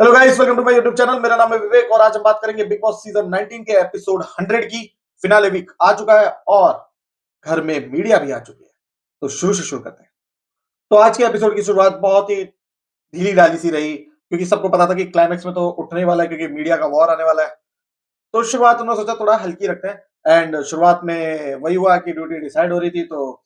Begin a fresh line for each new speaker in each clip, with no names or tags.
Hello guys, welcome to my YouTube channel. मेरा नाम है विवेक और आज हम बात करेंगे बिग बॉस सीजन 19 के एपिसोड 100 की। फिनाले वीक आ चुका है और घर में मीडिया भी आ चुकी है, तो शुरू करते हैं। तो आज के एपिसोड की शुरुआत बहुत ही ढीली ढाली सी रही, क्योंकि सबको पता था कि क्लाइमेक्स में तो उठने ही वाला है, क्योंकि मीडिया का वॉर आने वाला है। तो शुरुआत उन्होंने सोचा थोड़ा हल्की रखते हैं एंड शुरुआत में वही हुआ कि ड्यूटी डिसाइड हो रही थी। तो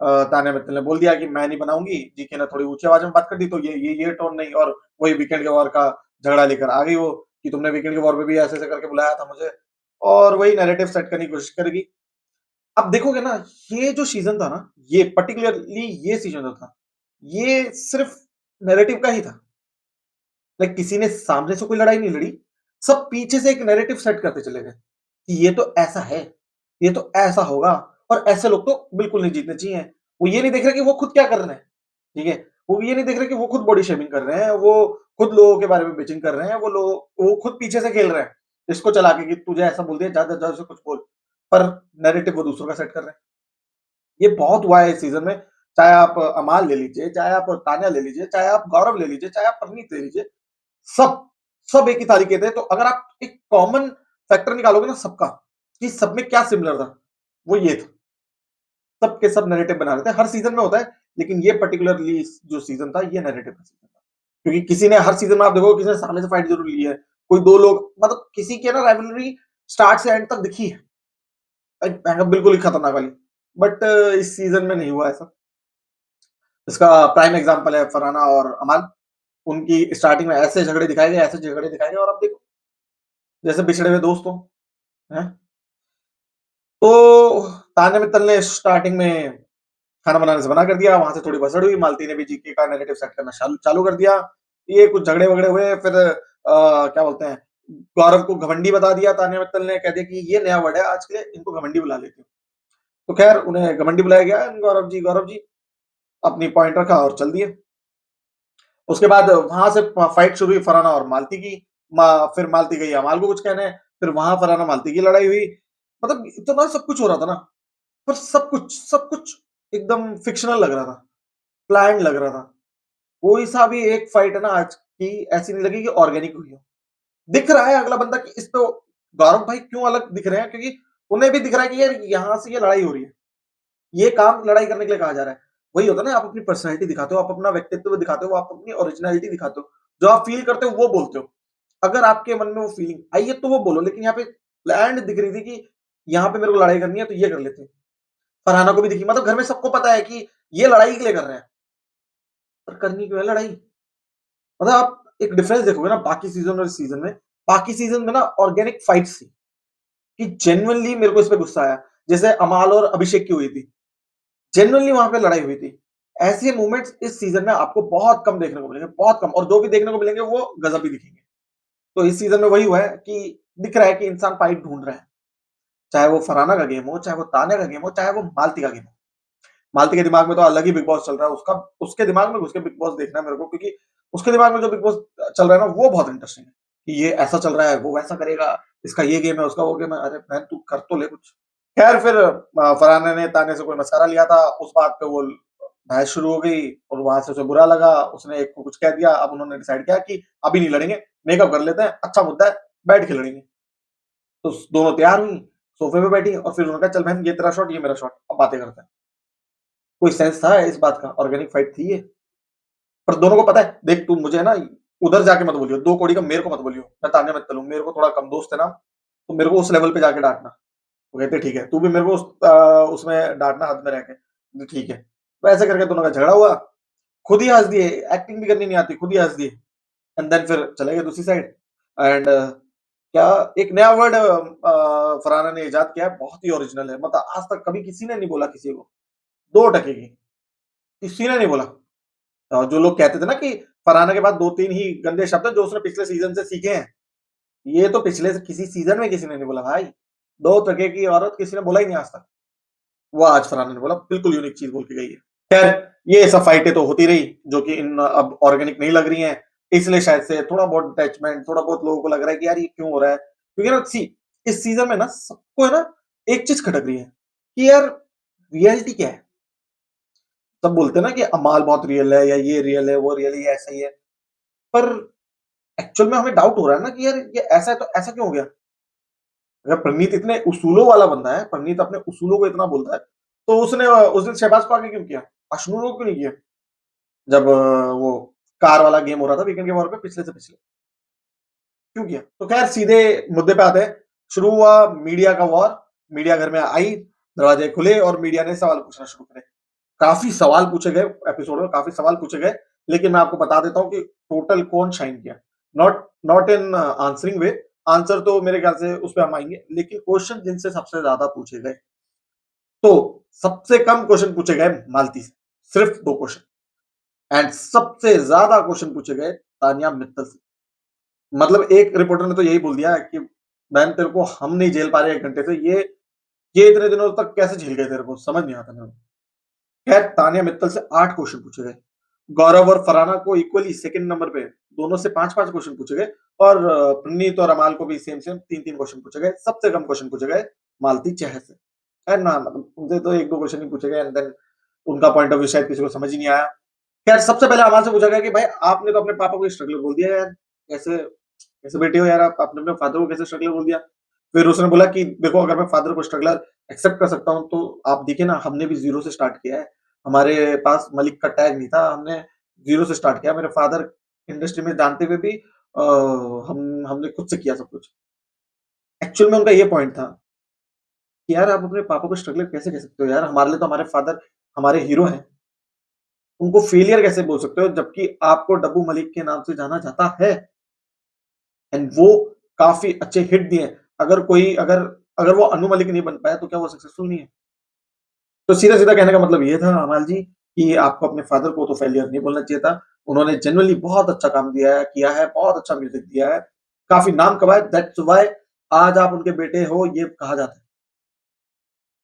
तान्या मित्तल ने बोल दिया कि मैं नहीं बनाऊंगी। जीके ने थोड़ी ऊंची आवाज में बात कर दी, तो ये टोन नहीं। और वही वीकेंड के वॉर का झगड़ा लेकर आ गई वो, कि तुमने वीकेंड के वॉर पे भी ऐसे ऐसे करके बुलाया था मुझे, और वही नैरेटिव सेट करने की कोशिश करेगी। अब देखोगे ना, ये जो सीजन था ना, ये पर्टिकुलरली ये सीजन जो था, ये सिर्फ नैरेटिव का ही था। लाइक किसी ने सामने से कोई लड़ाई नहीं लड़ी, सब पीछे से एक नैरेटिव सेट करते चले गए कि ये तो ऐसा है, ये तो ऐसा होगा, और ऐसे लोग तो बिल्कुल नहीं जीतने चाहिए। वो ये नहीं देख रहे कि वो खुद क्या कर रहे हैं, ठीक है? वो ये नहीं देख रहे कि वो खुद बॉडी शेमिंग कर रहे हैं, वो खुद लोगों के बारे में बिचिंग कर रहे हैं, वो खुद पीछे से खेल रहे हैं, इसको चला के कि तुझे ऐसा बोल दिया, जा जा जा उसे कुछ बोल। पर नैरेटिव वो दूसरों का सेट कर रहे हैं। ये बहुत हुआ है इस सीजन में। चाहे आप अमाल ले लीजिए, चाहे आप तान्या ले लीजिए, चाहे आप गौरव ले लीजिए, चाहे आप परनीत ले लीजिए, सब सब एक ही थाली के थे। तो अगर आप एक कॉमन फैक्टर निकालोगे ना सबका, कि सब में क्या सिमिलर था, वो ये था। सब के सब नैरेटिव बना रहे थे। हर सीजन में होता है, लेकिन ये पर्टिकुलरली जो सीजन था, ये नैरेटिव का सीजन था। क्योंकि किसी ने हर सीजन में आप देखोगे, किसी ने सामने से फाइट जरूर ली है। कोई दो लोग, मतलब किसी की ना राइवलरी स्टार्ट से एंड तक दिखी है, बिल्कुल ही खतरनाक वाली। बट इस सीजन में नहीं हुआ ऐसा। इसका प्राइम एग्जांपल है फरहाना और अमाल। उनकी स्टार्टिंग में ऐसे झगड़े दिखाए गए, ऐसे झगड़े दिखाए गए, और अब देखो जैसे बिछड़े हुए दोस्त हो, हैं? तो तान्या मित्तल ने स्टार्टिंग में खाना बनाने से मना कर दिया, वहां से थोड़ी भसड़ हुई, मालती ने भी जीके का नेगेटिव सेट करना चालू कर दिया। ये कुछ झगड़े वगड़े हुए, फिर क्या बोलते हैं, गौरव को घमंडी बता दिया तान्या मित्तल ने, कह दिया कि ये नया वर्ड है आज के लिए, इनको घमंडी बुला लेते हो। तो खैर उन्हें घमंडी बुलाया गया। गौरव जी अपनी पॉइंट रखा और चल दिए। उसके बाद वहां से फाइट शुरू हुई फरहाना और मालती की। फिर मालती गई अमाल को कुछ कहने, फिर वहां फरहाना मालती की लड़ाई हुई। मतलब इतना सब कुछ हो रहा था ना, पर सब कुछ एकदम फिक्शनल लग रहा था, प्लान लग रहा था। कोई सा भी एक फाइट है ना आज की, ऐसी नहीं लगी कि ऑर्गेनिक हुई हो। दिख रहा है अगला बंदा कि इस पे गौरव भाई क्यों अलग दिख रहे हैं, क्योंकि उन्हें भी दिख रहा है कि यार यहाँ से ये लड़ाई हो रही है, ये काम लड़ाई करने के लिए कहा जा रहा है। वही होता है ना, आप अपनी पर्सनैलिटी दिखाते हो, आप अपना व्यक्तित्व दिखाते हो, आप अपनी ओरिजिनलिटी दिखाते हो, जो आप फील करते हो वो बोलते हो। अगर आपके मन में वो फीलिंग आई है तो वो बोलो, लेकिन यहाँ पे प्लान्ड दिख रही थी कि यहाँ पे मेरे को लड़ाई करनी है तो ये कर लेते हैं। फरहाना को भी दिखी, मतलब घर में सबको पता है कि ये लड़ाई के लिए कर रहे हैं, पर करनी क्यों है लड़ाई? मतलब आप एक डिफरेंस देखोगे ना बाकी सीजन और इस सीजन में। बाकी सीजन में ना ऑर्गेनिक फाइट्स थी, कि जेन्युइनली मेरे को इस पे गुस्सा आया, जैसे अमाल और अभिषेक की हुई थी, जेन्युइनली वहां पे लड़ाई हुई थी। ऐसे मोमेंट्स इस सीजन में आपको बहुत कम देखने को मिलेंगे, बहुत कम, और जो भी देखने को मिलेंगे वो गजब ही दिखेंगे। तो इस सीजन में वही हुआ है कि दिख रहा है कि इंसान फाइट ढूंढ रहा है, चाहे वो फरहाना का गेम हो, चाहे वो तान्या का गेम हो, चाहे वो मालती का गेम हो। मालती के दिमाग में तो अलग ही बिग बॉस चल रहा है, उसका उसके दिमाग में घुस के बिग बॉस देखना है मेरे को, क्योंकि उसके दिमाग में जो बिग बॉस चल रहा है ना, वो बहुत इंटरेस्टिंग है। कि ये ऐसा चल रहा है, वो वैसा करेगा, इसका ये गेम है, उसका वो गेम है। अरे बहन तू कर तो ले कुछ। खैर फिर फरहाना ने तान्या से कोई मशवरा लिया था, उस बात पे वो बहस शुरू हो गई, और वहां से उसे बुरा लगा, उसने एक को कुछ कह दिया। अब उन्होंने डिसाइड किया कि अभी नहीं लड़ेंगे, मेकअप कर लेते हैं, अच्छा मुद्दा है, बैठ के लड़ेंगे। तो दोनों तैयार हुई, सोफे पे बैठी, और फिर उन्होंने कहा चल बहन ये तेरा शॉट, ये मेरा शॉट, अब बातें करते हैं। कोई सेंस था इस बात का? ऑर्गेनिक फाइट थी ये? पर दोनों को पता है, देख तू मुझे ना उधर जाके मत बोलियो, दो कौड़ी का मेरे को मत बोलियो, मैं तान्या मत चलूं, मेरे को थोड़ा कम दोस्त है ना, तो मेरे को उस लेवल पे जाके डांटना। वो कहते ठीक है, तू भी मेरे को उसमें डांटना हद में रह के, ठीक है। वैसे करके दोनों का झगड़ा हुआ, खुद ही हंस दिए, एक्टिंग भी करनी नहीं आती, खुद ही हंस दिए। एंड देन फिर चले गए दूसरी साइड। एंड क्या एक नया वर्ड फरहाना ने इजाद किया है, बहुत ही ओरिजिनल है, मतलब आज तक कभी किसी ने नहीं बोला किसी को, दो टके की, किसी ने नहीं बोला। जो लोग कहते थे ना कि फरहाना के बाद दो तीन ही गंदे शब्द हैं जो उसने पिछले सीजन से सीखे हैं, ये तो पिछले से किसी सीजन में किसी ने नहीं बोला भाई। दो टके की औरत किसी ने बोला ही नहीं आज तक। वो आज फरहाना ने बोला, बिल्कुल यूनिक चीज बोल के गई है। खैर ये सब फाइटें तो होती रही, जो कि इन अब ऑर्गेनिक नहीं लग रही हैं, इसलिए शायद से थोड़ा बहुत अटैचमेंट, थोड़ा बहुत लोगों को लग रहा है कि यार ये क्यों हो रहा है, क्योंकि ना सी इस सीजन में ना सबको है ना एक चीज खटक रही है, कि यार रियलिटी क्या है। सब बोलते हैं ना कि अमाल बहुत रियल है, या ये रियल है, वो रियल है, ये ऐसा ही है, पर एक्चुअल में हमें डाउट हो रहा है ना कि यार ये ऐसा है तो ऐसा क्यों हो गया? अगर प्रणीत इतने उसूलों वाला बंदा है, प्रणीत अपने उसूलों को इतना बोलता है, तो उसने उस दिन शहबाज को आगे क्यों किया? अश्नूर को क्यों नहीं किया? जब वो कार वाला गेम हो रहा था वीकेंड के वॉर पे पिछले से पिछले, क्यों किया? तो खैर सीधे मुद्दे पे आते हैं। शुरू हुआ मीडिया का वॉर, मीडिया घर में आई, दरवाजे खुले और मीडिया ने सवाल पूछना शुरू करे। काफ़ी सवाल पूछे गए एपिसोड में, काफ़ी सवाल पूछे गए, लेकिन मैं आपको बता देता हूँ कि टोटल कौन शाइन किया। Not not in answering way, answer तो मेरे ख्याल से उस पे हम आएँगे, लेकिन क्वेश्चन जिनसे सबसे ज़्यादा पूछे गए, तो सबसे कम क्वेश्चन पूछे गए मालती से, सिर्फ 2 क्वेश्चन एंड सबसे ज़्यादा क्वेश्चन पूछे गए तानिया मित्तल से। मतलब एक रिपोर्टर ने तो यही बोल दिया कि बहन तेरे को हम नहीं झेल पा रहे 1 घंटे से, ये इतने दिनों तक कैसे झेल गए तेरे को? समझ नहीं आता मेरे को। खैर तानिया मित्तल से 8 क्वेश्चन पूछे गए। गौरव और फरहाना को इक्वली सेकंड नंबर पे दोनों से 5-5 क्वेश्चन पूछे गए और प्रणीत और अमाल को भी सेम-सेम 3-3 क्वेश्चन पूछे गए। सबसे कम क्वेश्चन पूछे गए मालती चहर से। एंड ना मतलब उनसे तो 1-2 क्वेश्चन ही पूछे गए एंड देन उनका पॉइंट ऑफ व्यू शायद किसी को समझ ही नहीं आया। खैर सबसे पहले अमाल से पूछा गया कि भाई आपने तो अपने पापा को स्ट्रगलर बोल दिया यार। कैसे कैसे बेटे हो यार आप? आपने अपने फादर को कैसे स्ट्रगलर बोल दिया? फिर उसने बोला कि देखो अगर मैं फादर को स्ट्रगलर एक्सेप्ट कर सकता हूँ, तो आप देखिए ना हमने भी ज़ीरो से स्टार्ट किया है। हमारे पास मलिक का टैग नहीं था, हमने ज़ीरो से स्टार्ट किया। मेरे फादर इंडस्ट्री में जानते हुए भी हमने खुद से किया सब कुछ। एक्चुअल में उनका ये पॉइंट था कि यार आप अपने पापा को स्ट्रगलर कैसे कह सकते हो यार? हमारे लिए तो हमारे फादर हमारे हीरो हैं। उनको फेलियर कैसे बोल सकते हो जबकि आपको डब्बू मलिक के नाम से जाना जाता है? एंड वो काफ़ी अच्छे हिट दिए। अगर अगर वो अनु मलिक नहीं बन पाया तो क्या वो सक्सेसफुल नहीं है? तो सीधा-सीधा कहने का मतलब ये था अमाल जी कि आपको अपने फादर को तो फेलियर नहीं बोलना चाहिए था। उन्होंने जेनुइनली बहुत अच्छा काम किया है, बहुत अच्छा म्यूज़िक दिया है, काफ़ी नाम कमाया दैट्स व्हाई आज आप उनके बेटे हो ये कहा जाता है,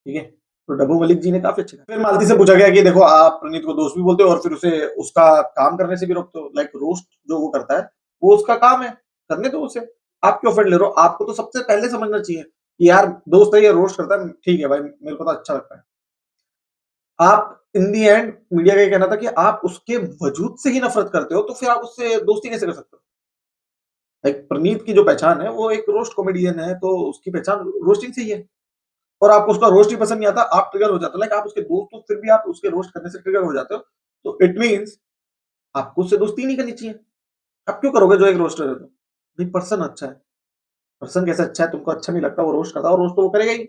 ठीक है? तो डब्बू मलिक जी ने काफ़ी अच्छा फिर मालती से पूछा गया कि देखो आप प्रणीत को दोस्त भी बोलते हो और फिर उसे उसका काम करने से भी रोकते हो, लाइक रोस्ट जो वो करता है, वो उसका काम है, करने दो उसे। आप क्यों ऑफेंड ले रहे हो? आपको तो सबसे पहले समझना चाहिए कि यार दोस्त है ये रोस्ट करता है, ठीक है भाई मेरे को तो अच्छा लगता है। आप इन दी एंड मीडिया का ये कहना था कि आप उसके वजूद से ही नफ़रत करते हो, तो फिर आप उससे दोस्ती कैसे कर सकते हो? लाइक प्रणीत की जो पहचान है, वो एक रोस्ट कॉमेडियन है, तो उसकी पहचान रोस्टिंग से ही है और आपको उसका रोस्ट ही पसंद नहीं आता, आप ट्रिगर हो जाते हो। लाइक आप उसके दोस्त हो, फिर भी आप उसके रोस्ट करने से ट्रिगर हो जाते हो, तो इट मीन्स आपको उससे दोस्ती ही नहीं करनी चाहिए। आप क्यों करोगे जो एक रोस्टर है तो? भाई पर्सन अच्छा है, पर्सन कैसे अच्छा है, तुमको अच्छा नहीं लगता, वो रोस्ट करता है और रोस्ट तो वो करेगा ही।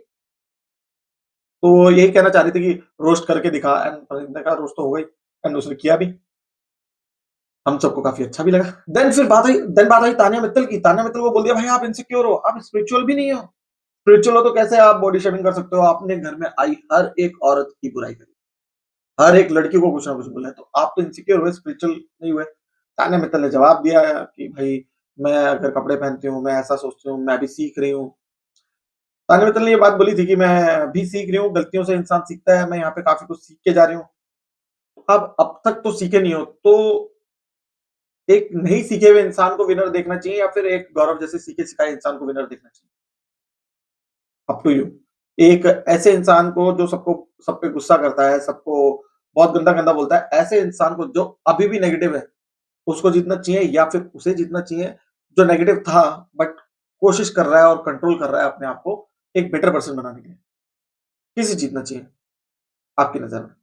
तो वो यही कहना चाह रही थी कि रोस्ट करके दिखा एंड प्रणीत ने कहा रोस्ट तो हो गई एंड उसने किया भी। हम सबको काफ़ी अच्छा भी लगा। देन बात आई तानिया मित्तल की। तानिया मित्तल को बोल दिया, "भाई आप इनसिक्योर हो, आप स्पिरिचुअल भी नहीं हो। स्पिरिचुअल हो तो कैसे आप बॉडी शेमिंग कर सकते हो? आपने घर में आई हर एक औरत की बुराई करी, हर एक लड़की को कुछ ना कुछ बोला है, तो आप तो इनसिक्योर हुए, स्पिरिचुअल नहीं हुए।" तानिया मित्तल ने जवाब दिया कि, "भई मैं अगर कपड़े पहनती हूँ, मैं ऐसा सोचती हूँ, मैं भी सीख रही हूँ।" तानिया मित्तल ने ये बात बोली थी कि, "मैं भी सीख रही हूँ, गलतियों से इंसान सीखता है, मैं यहाँ पे काफ़ी कुछ सीख के जा रही हूँ।" अब तक तो सीखे नहीं हो, तो एक नहीं सीखे हुए इंसान को विनर देखना चाहिए या फिर एक गौरव जैसे सीखे-सिखाए इंसान को विनर देखना चाहिए? Up to you. एक ऐसे इंसान को जो सबको सब पे गुस्सा करता है, सबको बहुत गंदा-गंदा बोलता है, ऐसे इंसान को जो अभी भी नेगेटिव है, उसको जीतना चाहिए या फिर उसे जीतना चाहिए जो नेगेटिव था बट कोशिश कर रहा है और कंट्रोल कर रहा है अपने आप को एक बेटर पर्सन बनाने के लिए? किसे जीतना चाहिए आपकी नज़र में?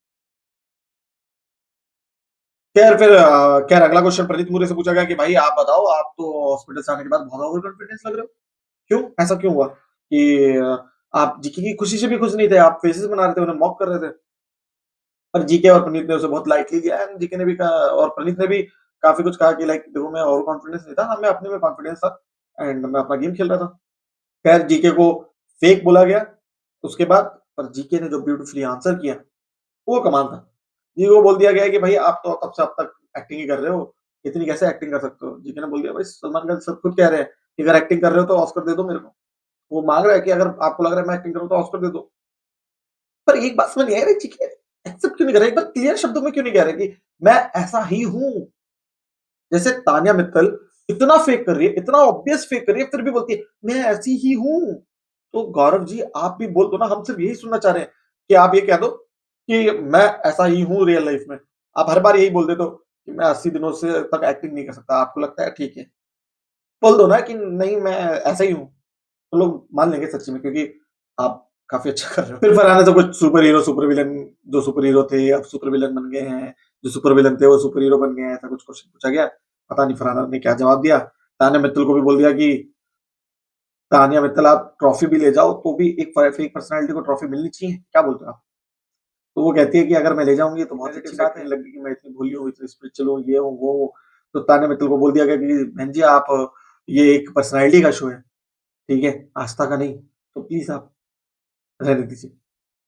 खैर अगला क्वेश्चन प्रनीत मूरे से पूछा गया कि भाई आप बताओ, आप तो हॉस्पिटल से आने के बाद बहुत ओवर कॉन्फिडेंस लग रहे हो। क्यों? ऐसा क्यों हुआ कि आप जीके की खुशी से भी खुश नहीं थे, आप फेसेस बना रहे थे, उन्हें मॉक कर रहे थे। पर जीके और प्रनीत ने उसे बहुत लाइटली लिया एंड जीके ने भी कहा और प्रनीत ने भी काफ़ी कुछ कहा कि लाइक देखो मैं ओवर कॉन्फिडेंस नहीं था, हाँ, मैं अपने में कॉन्फिडेंस था एंड मैं अपना गेम खेल रहा था। खैर जीके को फेक बोला गया, उसके बाद पर जीके ने जो ब्यूटीफुली आंसर किया, वो कमाल था। जीके को बोल दिया गया कि भाई आप तो तब से अब तक एक्टिंग ही कर रहे हो, इतनी कैसे एक्टिंग कर सकते हो? जीके ने बोल दिया भाई सलमान खान सर खुद कह रहे हैं कि अगर एक्टिंग कर रहे हो तो ऑस्कर दे दो मेरे को। वो माँग रहा है कि अगर आपको लग रहा है मैं एक्टिंग करूँ तो ऑस्कर दे दो। पर एक बात समझ नहीं आई ठीक है, एक्सेप्ट क्यों नहीं कर रहे? एक बार क्लियर शब्दों में क्यों नहीं कह रहे कि मैं ऐसा ही हूँ? जैसे तान्या मित्तल इतना फेक कर रही है, इतना ऑब्वियस फेक कर रही है, फिर भी बोलती है, मैं ऐसी ही हूँ। तो गौरव जी आप भी बोल दो ना, हम सिर्फ यही सुनना चाह रहे हैं कि आप ये कह दो कि मैं ऐसा ही हूँ रियल लाइफ में। आप हर बार यही बोल देते हो कि मैं 80 दिनों से तक एक्टिंग नहीं कर सकता, आपको लगता है ठीक है। बोल दो ना कि नहीं मैं ऐसा ही हूँ, तो लोग मान लेंगे सच्ची में क्योंकि आप काफ़ी अच्छा कर रहे हो। फिर फरहान ने तो कुछ सुपर हीरो, सुपर विलेन जो सुपर हीरो थे अब सुपर विलेन बन गए हैं, जो सुपर विलेन थे वो सुपर हीरो बन गए हैं, ऐसा कुछ क्वेश्चन पूछा गया। पता नहीं फरहान ने क्या जवाब दिया। तान्या मित्तल को भी बोल दिया कि तान्या मित्तल आप ट्रॉफी भी ले जाओ तो भी एक फेक पर्सनैलिटी को ट्रॉफी मिलनी चाहिए, क्या बोलते हो आप? तो वो कहती है कि अगर मैं ले जाऊँगी तो बहुत अच्छी बात है, लगी कि मैं इतनी भोली हूँ, इतनी स्पिरिचुअल हूँ, ये हूँ, वो हूँ। तो तान्या मित्तल को बोल दिया गया कि बहन जी आप ये एक पर्सनैलिटी का शो है, ठीक है? आस्था का नहीं, तो प्लीज़ आप रहने दीजिए।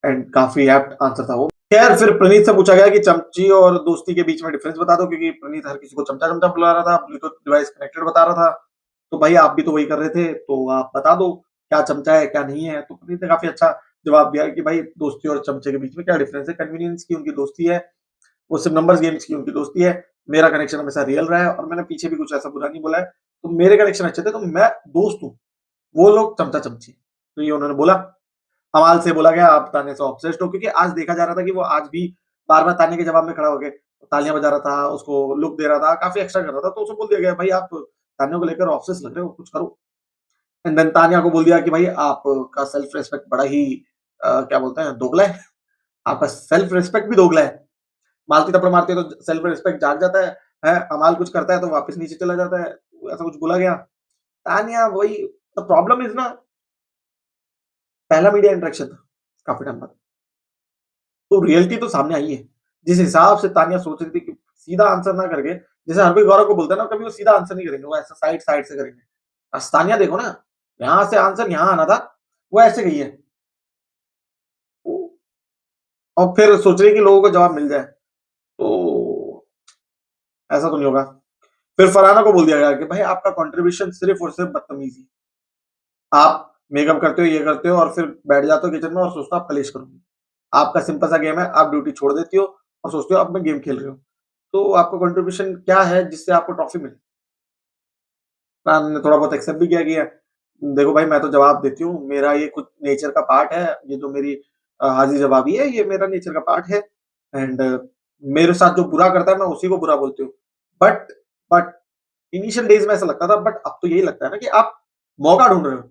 एंड काफ़ी एप्ट आंसर था वो। खैर फिर प्रणीत से पूछा गया कि चमची और दोस्ती के बीच में डिफरेंस बता दो क्योंकि प्रणीत हर किसी को चमचा-चमचा बुला रहा था, ब्लूटूथ डिवाइस कनेक्टेड बता रहा था। तो भाई आप भी तो वही कर रहे थे, तो आप बता दो क्या चमचा है, क्या नहीं है? तो प्रणीत ने काफ़ी अच्छा जवाब दिया कि भाई दोस्ती और चमचे के बीच में क्या डिफरेंस है? कन्वीनियंस की उनकी दोस्ती है, वो सिर्फ नंबर्स गेम्स की उनकी दोस्ती है। मेरा कनेक्शन हमेशा रियल रहा है और मैंने पीछे भी कुछ ऐसा बुरा नहीं बोला है। तो मेरे कनेक्शन अच्छे थे, तो मैं दोस्त हूँ, वो लोग चमचा-चमची। तो ये उन्होंने बोला। कमाल से बोला गया आप तान्या से ऑब्सेस्ड हो क्योंकि आज देखा जा रहा था कि वो आज भी बार-बार तान्या के जवाब में खड़ा होके तालियाँ बजा रहा था, उसको लुक दे रहा था, काफ़ी एक्स्ट्रा कर रहा था, तो उसे बोल दिया गया भाई आप तान्या को लेकर ऑब्सेस लग रहे हो, कुछ करो। एंड देन तान्या को बोल दिया कि भाई आपका सेल्फ रिस्पेक्ट बड़ा ही क्या बोलते हैं दोगला है, आपका सेल्फ रिस्पेक्ट भी दोगला है। मालती थप्पड़ मारती है तो सेल्फ रिस्पेक्ट जाग जाता है? अमाल कुछ करता है तो वापस नीचे चला जाता है, ऐसा कुछ बोला गया। तान्या वही द प्रॉब्लम इज़ ना पहला मीडिया इंटरेक्शन था, काफ़ी टाइम बाद। तो रियलिटी तो सामने आई है। जिस हिसाब से तान्या सोच रही थी कि सीधा आंसर ना करके, जैसे हर कोई गौरव को बोलता है ना, कभी वो सीधा आंसर नहीं करेंगे, वो ऐसा साइड-साइड से करेंगे। तान्या देखो ना, यहाँ से आंसर यहाँ आना था, वो ऐसे गई है। वो और फिर सोच रही है कि लोगों को जवाब मिल जाए, तो ऐसा तो नहीं होगा। फिर फरहाना को बोल दिया गया कि भाई आपका कंट्रीब्यूशन सिर्फ़ और सिर्फ़ बदतमीज़ी है। आप मेकअप करते हो, ये करते हो और फिर बैठ जाते हो किचन में और सोचते हो अब कलेश करूँगी। आपका सिंपल सा गेम है, आप ड्यूटी छोड़ देती हो और सोचते हो अब मैं गेम खेल रही हूँ। तो आपका कंट्रीब्यूशन क्या है जिससे आपको ट्रॉफी मिले? मैम ने थोड़ा बहुत एक्सेप्ट भी किया कि देखो भाई मैं तो जवाब देती हूँ, मेरा ये कुछ नेचर का पार्ट है, ये जो मेरी हाज़ी-जवाबी है, ये मेरा नेचर का पार्ट है एंड मेरे साथ जो बुरा करता है मैं उसी को बुरा बोलती हूँ। बट बट इनिशियल डेज़ में ऐसा लगता था बट अब तो यही लगता है ना कि आप मौका ढूँढ रहे हो।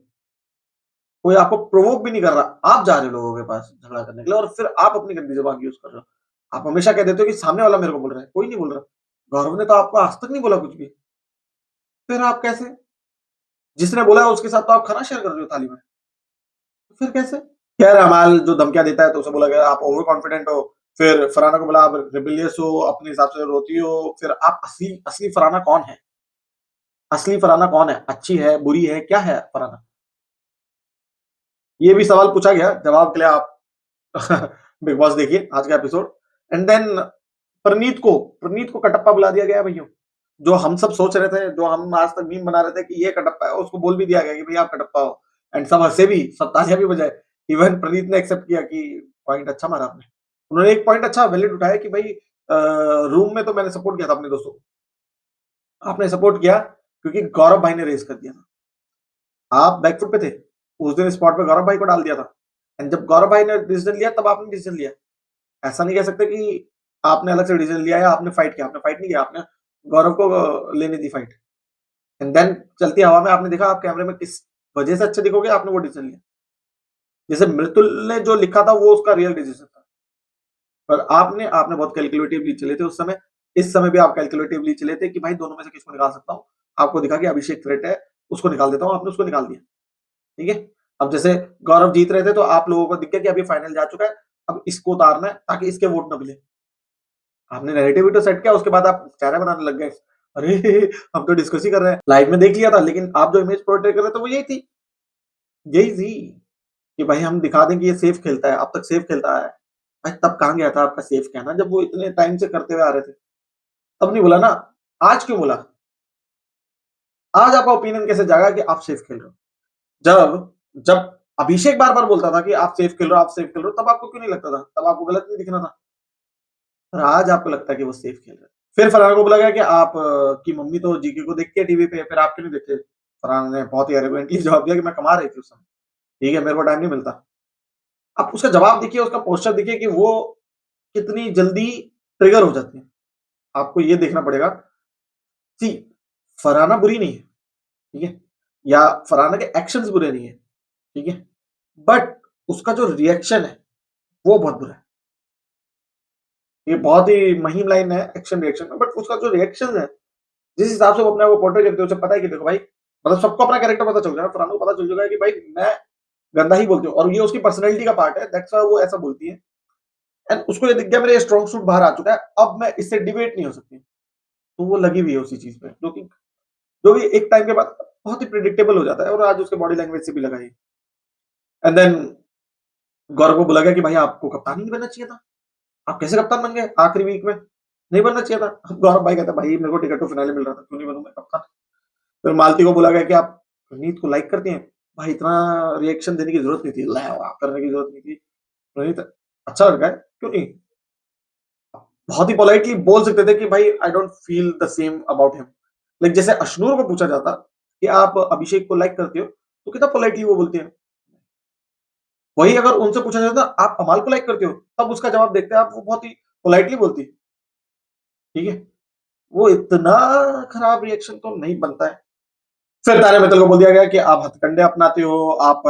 कोई आपको प्रोवोक भी नहीं कर रहा, आप जा रहे हो लोगों के पास झगड़ा करने के लिए और फिर आप अपनी गंदी ज़ुबान यूज़ कर रहे हो। आप हमेशा कह देते हो कि सामने वाला मेरे को बोल रहा है, कोई नहीं बोल रहा। गौरव ने तो आपको आज तक नहीं बोला कुछ भी, फिर आप कैसे? जिसने बोला है उसके साथ तो आप खाना शेयर कर रहे हो थाली में, तो फिर कैसे? खैर अमाल जो धमकियाँ देता है तो उसे बोला गया आप ओवर कॉन्फिडेंट हो, फिर फरहाना को बोला आप रिबेलियस हो, अपने हिसाब से रोती हो, फिर आप असली असली फरहाना कौन है? असली फरहाना कौन है? अच्छी है, बुरी है, क्या है फरहाना? ये भी सवाल पूछा गया, जवाब के लिए आप बिग बॉस देखिए आज का एपिसोड एंड देन प्रनीत को कटप्पा बुला दिया गया भैया। जो हम सब सोच रहे थे, जो हम आज तक मीम बना रहे थे कि ये कटप्पा है, उसको बोल भी दिया गया कि भैया आप कटप्पा हो एंड सब हँसे भी, सब तालियाँ भी बजाए। इवन प्रनीत ने एक्सेप्ट किया कि पॉइंट अच्छा मारा आपने। उन्होंने एक पॉइंट अच्छा वैलिड उठाया कि भाई रूम में तो मैंने सपोर्ट किया था अपने दोस्तों को। आपने सपोर्ट किया क्योंकि गौरव भाई ने रेज़ कर दिया था। आप बैक फुट पे थे। उस दिन स्पॉट पे गौरव भाई को डाल दिया था एंड जब गौरव भाई ने डिसीजन लिया तब आपने डिसीजन लिया। ऐसा नहीं कह सकते कि आपने अलग से डिसीजन लिया या आपने फाइट किया। आपने फाइट नहीं किया, आपने गौरव को लेने दी फाइट एंड देन चलती हवा में आपने देखा आप कैमरे में किस वजह से अच्छे दिखोगे, आपने वो डिसीजन लिया। जैसे मृत्युल ने जो लिखा था वो उसका रियल डिसीजन था। पर आपने आपने बहुत कैलकुलेटिवली चले थे उस समय। इस समय भी आप कैलकुलेटिवली चले थे कि भाई दोनों में से किसको निकाल सकता हूँ। आपको दिखा कि अभिषेक थ्रेट है, उसको निकाल देता हूँ, आपने उसको निकाल दिया। ठीक है? अब जैसे गौरव जीत रहे थे तो आप लोगों को दिख गया कि अभी फाइनल जा चुका है, अब इसको उतारना है ताकि इसके वोट ना मिले। आपने नैरेटिव भी तो सेट किया, उसके बाद आप चेहरा बनाने लग गए। अरे! हम तो डिस्कस ही कर रहे हैं। लाइव में देख लिया था लेकिन आप जो इमेज पोर्ट्रे कर रहे थे वो यही थी कि भाई हम दिखा दें कि ये सेफ खेलता है, अब तक सेफ खेलता है। भाई तब कहाँ गया था आपका सेफ कहना जब वो इतने टाइम से करते हुए आ रहे थे। तब नहीं बोला ना, आज क्यों बोला? आज आपका ओपिनियन कैसे जागा कि आप सेफ खेल रहे हो? जब जब अभिषेक बार-बार बोलता था कि आप सेफ खेल रहे हो, आप सेफ खेल रहे हो, तब आपको क्यों नहीं लगता था? तब आपको गलत नहीं दिखना था। और आज आपको लगता है कि वो सेफ खेल रहे हैं। फिर फरहान को बोला गया कि आप की मम्मी तो जीके को देखती है टीवी पे, फिर आप क्यों नहीं देखते? फरहान ने बहुत ही एरोगेंटली जवाब दिया कि मैं कमा रही थी उस समय। ठीक है, मेरे को टाइम नहीं मिलता। आप उसका जवाब देखिए, उसका पोस्चर देखिए कि वो कितनी जल्दी ट्रिगर हो जाती है। आपको ये देखना पड़ेगा। सी फरहाना बुरी नहीं है, ठीक है? या फरहाना के एक्शंस बुरे नहीं है, ठीक है? बट उसका जो रिएक्शन है, वो बहुत बुरा है। ये बहुत ही महीन लाइन है एक्शन रिएक्शन में, बट उसका जो रिएक्शन है, जिस हिसाब से वो अपने आप को पोर्ट्रे करती है, उसे पता है कि देखो भाई, मतलब सबको अपना कैरेक्टर पता चल गया है, फरहाना को पता चल चुका है कि भाई मैं गंदा ही बोलती हूँ और ये उसकी पर्सनैलिटी का पार्ट है, दैट्स व्हाई वो ऐसा बोलती है। एंड उसको ये दिख गया मेरा ये स्ट्रॉन्ग सूट बाहर आ चुका है, अब मैं इससे डिबेट नहीं हो सकती। तो वो लगी हुई है उसी चीज़ पे, जो कि एक टाइम के बाद बहुत ही प्रेडिक्टेबल हो जाता है और आज उसके बॉडी लैंग्वेज से भी लगा ही। एंड देन गौरव को बोला गया कि भाई आपको कप्तान ही नहीं बनना चाहिए था। आप कैसे कप्तान बन गए आखिरी वीक में? नहीं बनना चाहिए था। अब गौरव भाई कहता है भाई मेरे को टिकट टू फिनाले मिल रहा था, क्यों नहीं बनूँ मैं कप्तान? फिर मालती को बोला गया कि आप प्रणीत को लाइक करती हैं? भाई इतना रिएक्शन देने की ज़रूरत नहीं थी, ला वाह करने की ज़रूरत नहीं थी। प्रणीत अच्छा लड़का है, क्यों नहीं? बहुत ही पोलाइटली बोल सकते थे कि भाई I don't feel the same about him. Like जैसे अशनूर को पूछा जाता कि आप अभिषेक को लाइक करते हो, तो कितना पोलाइटली वो बोलती हैं। वही अगर उनसे पूछा जाता आप अमाल को लाइक करते हो, तब उसका जवाब देखते आप वो बहुत ही पोलाइटली बोलती, ठीक है? वो इतना खराब रिएक्शन तो नहीं बनता है। फिर ताने मित्तल को बोल दिया गया कि आप हथकंडे अपनाते हो, आप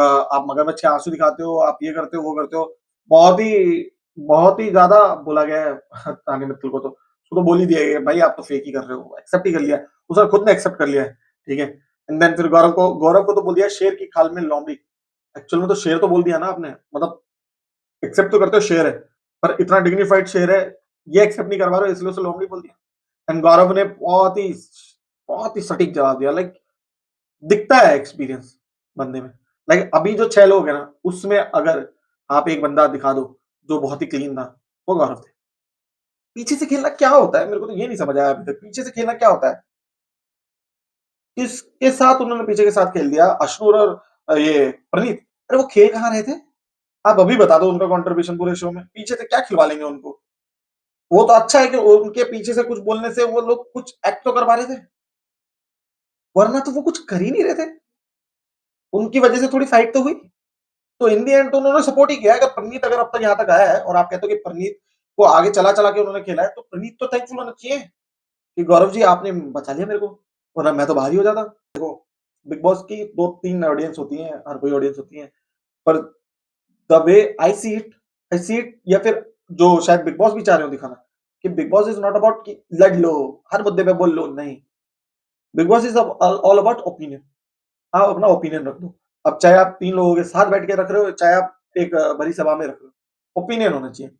मगरमच्छ के आँसू दिखाते हो, आप ये करते हो, वो करते हो। बहुत ही ज़्यादा बोला गया है ताने मित्तल को तो। उसको तो बोल ही दिया गया भाई आप तो फेक ही कर रहे हो, एक्सेप्ट ही कर लिया। उसने खुद ने एक्सेप्ट कर लिया है, ठीक है? एंड देन फिर गौरव को तो बोल दिया शेर की खाल में लोमड़ी। एक्चुअल में तो शेर तो बोल दिया ना आपने, मतलब एक्सेप्ट तो करते हो शेर है, पर इतना डिग्निफाइड शेर है, ये एक्सेप्ट नहीं करवा रहे हो इसलिए उसे लोमड़ी बोल दिया। एंड गौरव ने बहुत ही सटीक जवाब दिया, लाइक दिखता है एक्सपीरियंस बंदे में। लाइक अभी जो 6 लोग हैं ना, उसमें अगर आप एक बंदा दिखा दो, जो बहुत ही क्लीन था, वो गौरव थे। पीछे से खेलना क्या होता है? मेरे को तो ये नहीं समझ आया अभी तक, पीछे से खेलना क्या होता है? किसके साथ उन्होंने पीछे के साथ खेल दिया? अशनूर और ये प्रणीत। अरे वो खेल कहाँ रहे थे? आप अभी बता दो उनका कंट्रीब्यूशन पूरे शो में। पीछे से क्या खिलवा लेंगे उनको? वो तो अच्छा है कि उनके पीछे से कुछ बोलने से वो लोग कुछ एक्ट तो करवा रहे थे, वरना तो वो कुछ कर ही नहीं रहे थे। उनकी वजह से थोड़ी फाइट तो हुई। तो इन द एंड तो उन्होंने सपोर्ट ही किया है। अगर प्रणीत अगर अब तक यहाँ तक आया है और आप कहते हो कि प्रणीत को आगे चला-चला के उन्होंने खेला है, तो प्रणीत तो थैंकफुल होना चाहिए कि गौरव जी आपने बचा लिया मेरे को, वरना मैं तो बाहर ही हो जाता। देखो, बिग बॉस की 2-3 ऑडियंस होती है, हर कोई ऑडियंस होती है, पर the way I see it या फिर जो शायद बिग बॉस भी चाह रहे हो दिखाना, कि big boss is not about कि लड़ लो, हर मुद्दे पे बोल लो, नहीं। Big boss is all about opinion. आप अपना ओपिनियन रख दो। अब चाहे आप 3 लोगों के साथ बैठ के रख रहे हो, चाहे आप एक भरी सभा में रख रहे हो, ओपिनियन होना चाहिए।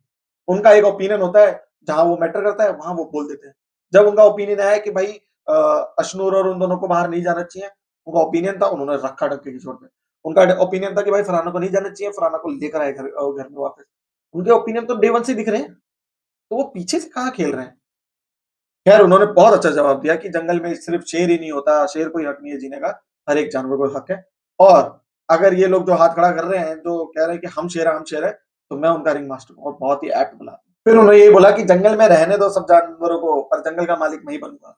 उनका एक ओपिनियन होता है, जहाँ वो मैटर करता है, वहाँ वो बोल देते हैं। जब उनका ओपिनियन है कि भाई अशनूर और उन दोनों को बाहर नहीं जाना चाहिए, उनका ओपिनियन था, उन्होंने रखा डंके की चोट पे। उनका ओपिनियन था कि भाई फलाना को नहीं जाना चाहिए, फलाना को लेकर आए घर में वापस। उनके ओपिनियन तो डे 1 से दिख रहे हैं, तो वो पीछे से कहाँ खेल रहे हैं? खैर उन्होंने बहुत अच्छा जवाब दिया कि जंगल में सिर्फ शेर ही नहीं होता, शेर को ही हक नहीं है जीने का, हर एक जानवर को हक है। और अगर ये लोग जो हाथ खड़ा कर रहे हैं, जो कह रहे हैं कि हम शेर हैं, तो मैं उनका रिंग मास्टर हूँ और बहुत ही एप्ट बोला। फिर उन्होंने ये बोला कि जंगल में रहने दो सब जानवरों को, पर जंगल का मालिक मैं ही बनूँगा।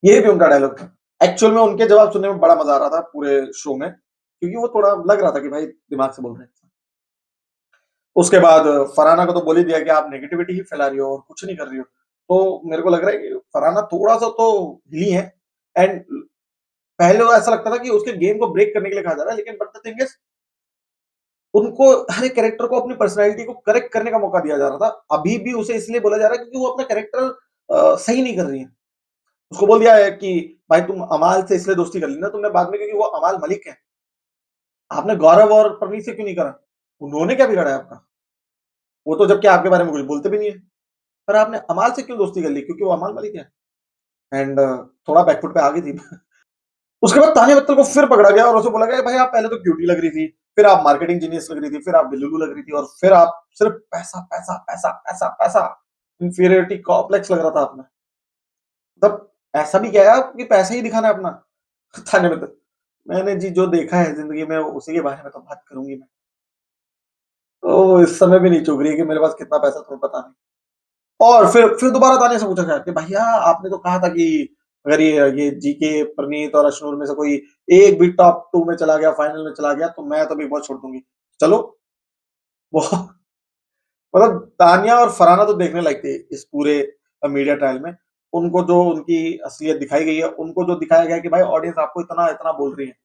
ये भी उनका डायलॉग था। एक्चुअल में उनके जवाब सुनने में बड़ा मज़ा आ रहा था पूरे शो में, क्योंकि वो थोड़ा लग रहा था कि भाई दिमाग से बोल रहे हैं। उसके बाद फरहाना को तो बोल ही दिया कि आप नेगेटिविटी ही फैला रही हो और कुछ नहीं कर रही हो। तो मेरे को लग रहा है कि फरहाना थोड़ा-सा तो हिली है। एंड पहले तो ऐसा लगता था कि उसके गेम को ब्रेक करने के लिए कहा जा रहा है, लेकिन बट द थिंग इज़ उनको हर एक कैरेक्टर को अपनी पर्सनैलिटी को करेक्ट करने का मौका दिया जा रहा था। अभी भी उसे इसलिए बोला जा रहा है क्योंकि वो अपना कैरेक्टर सही नहीं कर रही है। उसको बोल दिया है कि भाई तुम अमाल से इसलिए दोस्ती कर ली ना तुमने बाद में, क्योंकि वो अमाल मलिक है। आपने गौरव और परनीत से क्यों नहीं करा? उन्होंने क्या बिगाड़ा है आपका? वो तो जबकि आपके बारे में कुछ बोलते भी नहीं है। पर आपने अमाल से क्यों दोस्ती कर ली? क्योंकि वो अमाल मलिक है। एंड थोड़ा बैकफुट पे आ गई थी। उसके बाद तान्या मित्तल को फिर पकड़ा गया और उसे बोला गया भाई आप पहले तो क्यूटी लग रही थी, फिर आप मार्केटिंग जीनियस लग रही थी, फिर आप बिल्लू लग रही थी और फिर आप सिर्फ पैसा, पैसा, पैसा, पैसा, पैसा, इंफीरियरिटी कॉम्प्लेक्स लग रहा था आपने। मतलब ऐसा भी क्या है कि पैसा ही दिखाना है अपना? तान्या मित्तल, मैंने जी जो देखा है ज़िंदगी में उसी के बारे में तो बात करूँगी मैं। तो इस समय भी नहीं चुग रही है कि मेरे पास कितना पैसा तुम्हें पता नहीं। और फिर दोबारा तान्या से पूछा गया कि भैया आपने तो कहा था कि अगर ये जीके, प्रनीत और अशनूर में से कोई एक भी टॉप 2 में चला गया, फाइनल में चला गया, तो मैं तो बिग बॉस छोड़ दूँगी। चलो, वो मतलब तान्या और फरहाना तो देखने लायक थे इस पूरे मीडिया ट्रायल में। उनको जो उनकी असलियत दिखाई गई है, उनको जो दिखाया गया है कि भाई ऑडियंस आपको इतना-इतना बोल रही है,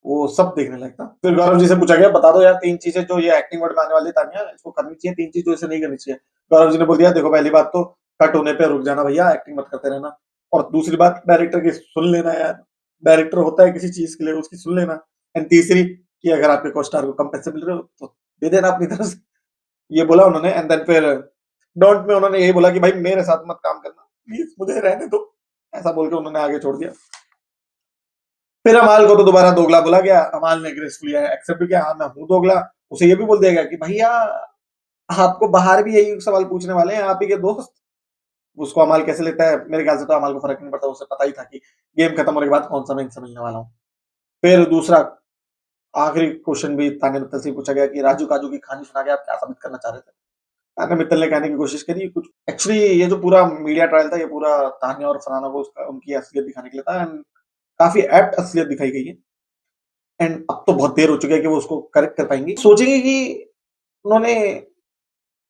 वो सब देखने लायक था। फिर गौरव जी से पूछा गया, "बता दो यार 3 चीज़ें जो ये एक्टिंग मोड में आने वाली है तानिया, इसको करनी चाहिए, 3 चीज़ जो इसे नहीं करनी चाहिए।" गौरव जी ने बोल दिया, "देखो पहली बात तो कट होने पे रुक जाना भैया, एक्टिंग मत करते रहना। और दूसरी बात डायरेक्टर की सुन लेना यार, डायरेक्टर होता है किसी चीज़ के लिए, उसकी सुन लेना। एंड तीसरी कि अगर आपके को-स्टार को कम पैसे मिल रहे हो, तो दे देना अपनी तरफ से।" ये बोला उन्होंने एंड देन फिर डोंट में उन्होंने यही बोला कि भाई मेरे साथ मत काम करना, प्लीज़ मुझे रहने दो। ऐसा बोल के उन्होंने आगे छोड़ दिया। फिर अमाल को तो दोबारा दोगला बोला गया। अमाल ने ग्रेसफुली एक्सेप्ट भी किया, हाँ, मैं हूँ दोगला। उसे ये भी बोल दिया गया कि भैया आपको बाहर भी यही सवाल पूछने वाले हैं, आप ही के दोस्त। उसको अमाल कैसे लेता है, मेरे ख्याल से तो अमाल को फ़र्क नहीं पड़ता, उसे पता ही था कि गेम खत्म होने के बाद कौन-सा मैं इनसे मिलने वाला हूँ। फिर दूसरा आखिरी क्वेश्चन भी तान्या मित्तल से ही पूछा गया कि राजू काजू की कहानी सुना के आप क्या साबित करना चाह रहे थे? तान्या मित्तल ने कहने की कोशिश करी कुछ एक्चुअली ये जो पूरा मीडिया ट्रायल था, ये पूरा तान्या और फरहाना को उसका उनकी असलियत दिखाने के लिए था एंड काफ़ी एप्ट असलियत दिखाई गई है। एंड अब तो बहुत देर हो चुकी है कि वो उसको करेक्ट कर पाएँगी। सोचेंगे कि उन्होंने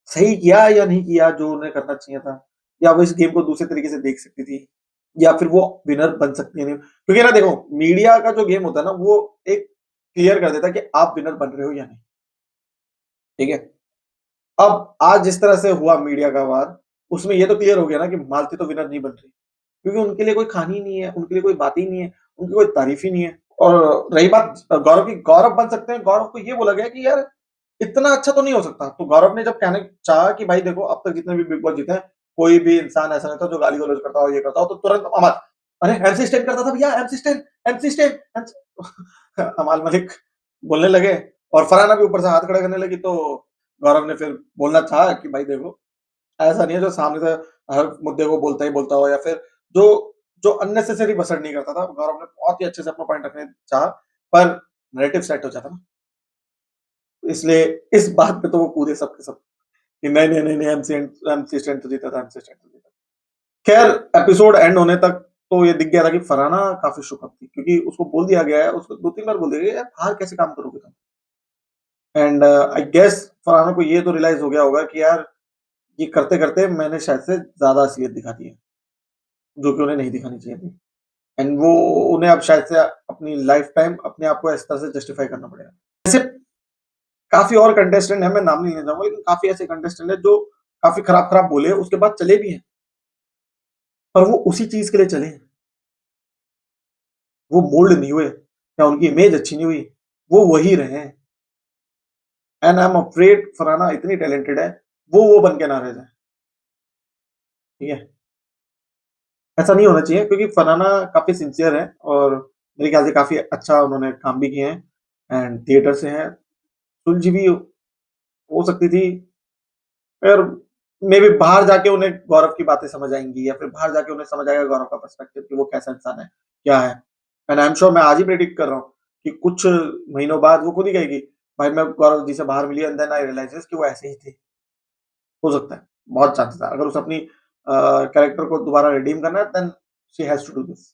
सही किया या नहीं किया जो उन्हें करना चाहिए था? या वो इस गेम को दूसरे तरीके से देख सकती थी? या फिर वो विनर बन सकती है नहीं? क्योंकि ना देखो, मीडिया का जो गेम होता है ना, वो एक क्लियर कर देता है कि आप विनर बन रहे हो या नहीं, ठीक है? अब आज जिस तरह से हुआ मीडिया का वार, उसमें ये तो क्लियर हो गया ना कि मालती तो विनर नहीं बन रही। क्योंकि उनके लिए कोई कहानी नहीं है, उनके लिए कोई बात ही नहीं है, उनकी कोई तारीफ़ ही नहीं है। और रही बात गौरव की, गौरव बन सकते हैं, गौरव को ये बोला गया कि यार इतना अच्छा तो नहीं हो सकता। तो गौरव ने जब कहने चाहा कि भाई देखो अब तक जितने भी बिग बॉस जीते हैं, कोई भी इंसान ऐसा नहीं था जो गाली-गलौज करता हो, ये करता हो, तो तुरंत अमल, अरे एमसी स्टैन करता था भैया, MC stand, MC stand, MC अमाल मलिक बोलने लगे और फरहाना भी ऊपर से हाथ खड़े करने लगी, तो गौरव ने फिर बोलना चाहा कि भाई देखो, ऐसा नहीं है जो सामने से हर मुद्दे को बोलता ही बोलता हो या फिर जो जो अननेसेसरी बसड़ नहीं करता था। गौरव ने बहुत ही अच्छे से अपना पॉइंट रखने चाहा, पर नैरेटिव सेट हो जाता ना, इसलिए इस बात पे तो वो कूदे सब के सब कि नहीं, नहीं, नहीं, नहीं, एमसी स्टैन तो जीता था, एमसी स्टैन तो जीता था। खैर एपिसोड एंड होने तक तो ये दिख गया था कि फरहाना काफ़ी शुक अप थी, क्योंकि उसको बोल दिया गया है, उसको 2-3 बार बोल दिया गया है, यार बाहर कैसे काम करोगे तुम? एंड आई गेस फरहाना को ये तो रियलाइज़ हो गया होगा कि यार ये करते-करते मैंने शायद से ज़्यादा असलियत दिखा दी है, जो कि उन्हें नहीं दिखानी चाहिए थी। एंड वो उन्हें अब शायद से अपनी लाइफ टाइम अपने आप को इस तरह से जस्टिफाई करना पड़ेगा। ऐसे काफ़ी और कंटेस्टेंट हैं, मैं नाम नहीं लेना चाहूँगा, लेकिन काफ़ी ऐसे कंटेस्टेंट हैं जो काफ़ी खराब-खराब बोले, उसके बाद चले भी हैं, पर वो उसी चीज़ के लिए चले हैं। वो मोल्ड नहीं हुए या उनकी इमेज अच्छी नहीं हुई, वो वही रहे हैं। And I am afraid Farhana इतनी टैलेंटेड है, वो बन के ना रह जाए, ठीक है? ऐसा नहीं होना चाहिए क्योंकि फरहाना काफ़ी सिंसियर है और मेरे ख्याल से काफ़ी अच्छा उन्होंने काम भी किए हैं एंड थिएटर से हैं। सुलझी भी हो सकती थी, पर मेबी बाहर जाके उन्हें गौरव की बातें समझ आएँगी या फिर बाहर जाके उन्हें समझ आएगा गौरव का पर्सपेक्टिव कि वो कैसा इंसान है, क्या है। एंड आई एम श्योर, मैं आज ही प्रेडिक्ट कर रहा हूँ कि कुछ महीनों बाद वो खुद ही कहेगी, भाई मैं गौरव जी से बाहर मिली एंड देन आई रियलाइज़ कि वो ऐसे ही थे। हो सकता है, बहुत चांसेस है। अगर उसे अपनी कैरेक्टर को दोबारा रिडीम करना है then she has to do this.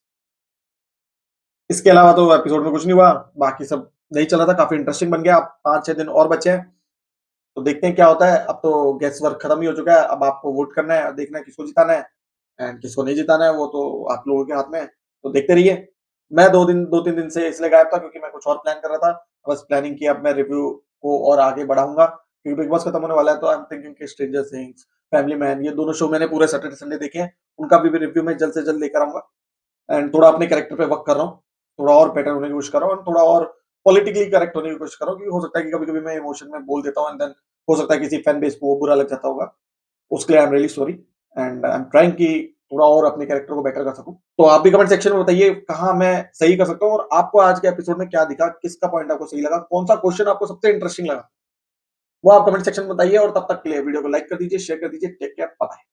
इसके अलावा तो एपिसोड में कुछ नहीं हुआ, बाकी सब नहीं चला था, काफ़ी इंटरेस्टिंग बन गया। अब 5-6 दिन और बचे हैं, तो देखते हैं क्या होता है। अब तो गेस वर्क खत्म ही हो चुका है, अब आपको वोट करना है, देखना है किसको जिताना है एंड किसको नहीं जिताना है, वो तो आप लोगों के हाथ में है, तो देखते रहिए। मैं 2-3 दिन से इसलिए गायब था क्योंकि मैं कुछ और प्लान कर रहा था, बस प्लानिंग की, अब मैं रिव्यू को और आगे बढ़ाऊँगा क्योंकि बिग बॉस खत्म होने वाला है, तो आई एम थिंकिंग कि स्ट्रेंजर थिंग्स, फैमिली मैन, ये दोनों शो मैंने पूरे सैटरडे संडे देखे हैं, उनका भी रिव्यू मैं जल्द से जल्द लेकर आऊँगा एंड थोड़ा अपने कैरेक्टर पे वर्क कर रहा हूँ, थोड़ा और बेटर होने की कोशिश कर रहा हूँ और थोड़ा और पॉलिटिकली करेक्ट होने की कोशिश कर रहा हूँ, क्योंकि हो सकता है कि कभी-कभी मैं इमोशन में बोल देता हूँ एंड देन हो सकता है किसी फैन बेस को वो बुरा लग जाता होगा। उसके लिए I am really sorry and I am trying कि थोड़ा और अपने कैरेक्टर को बेटर कर सकूँ। तो आप भी कमेंट सेक्शन में बताइए कहाँ मैं सही कर सकता हूँ और आपको आज के एपिसोड में क्या दिखा? किसका पॉइंट आपको सही लगा? कौन-सा क्वेश्चन आपको सबसे इंटरेस्टिंग लगा? वो आप कमेंट सेक्शन में बताइए और तब तक के लिए वीडियो को लाइक कर दीजिए, शेयर कर दीजिए। Take care, bye bye.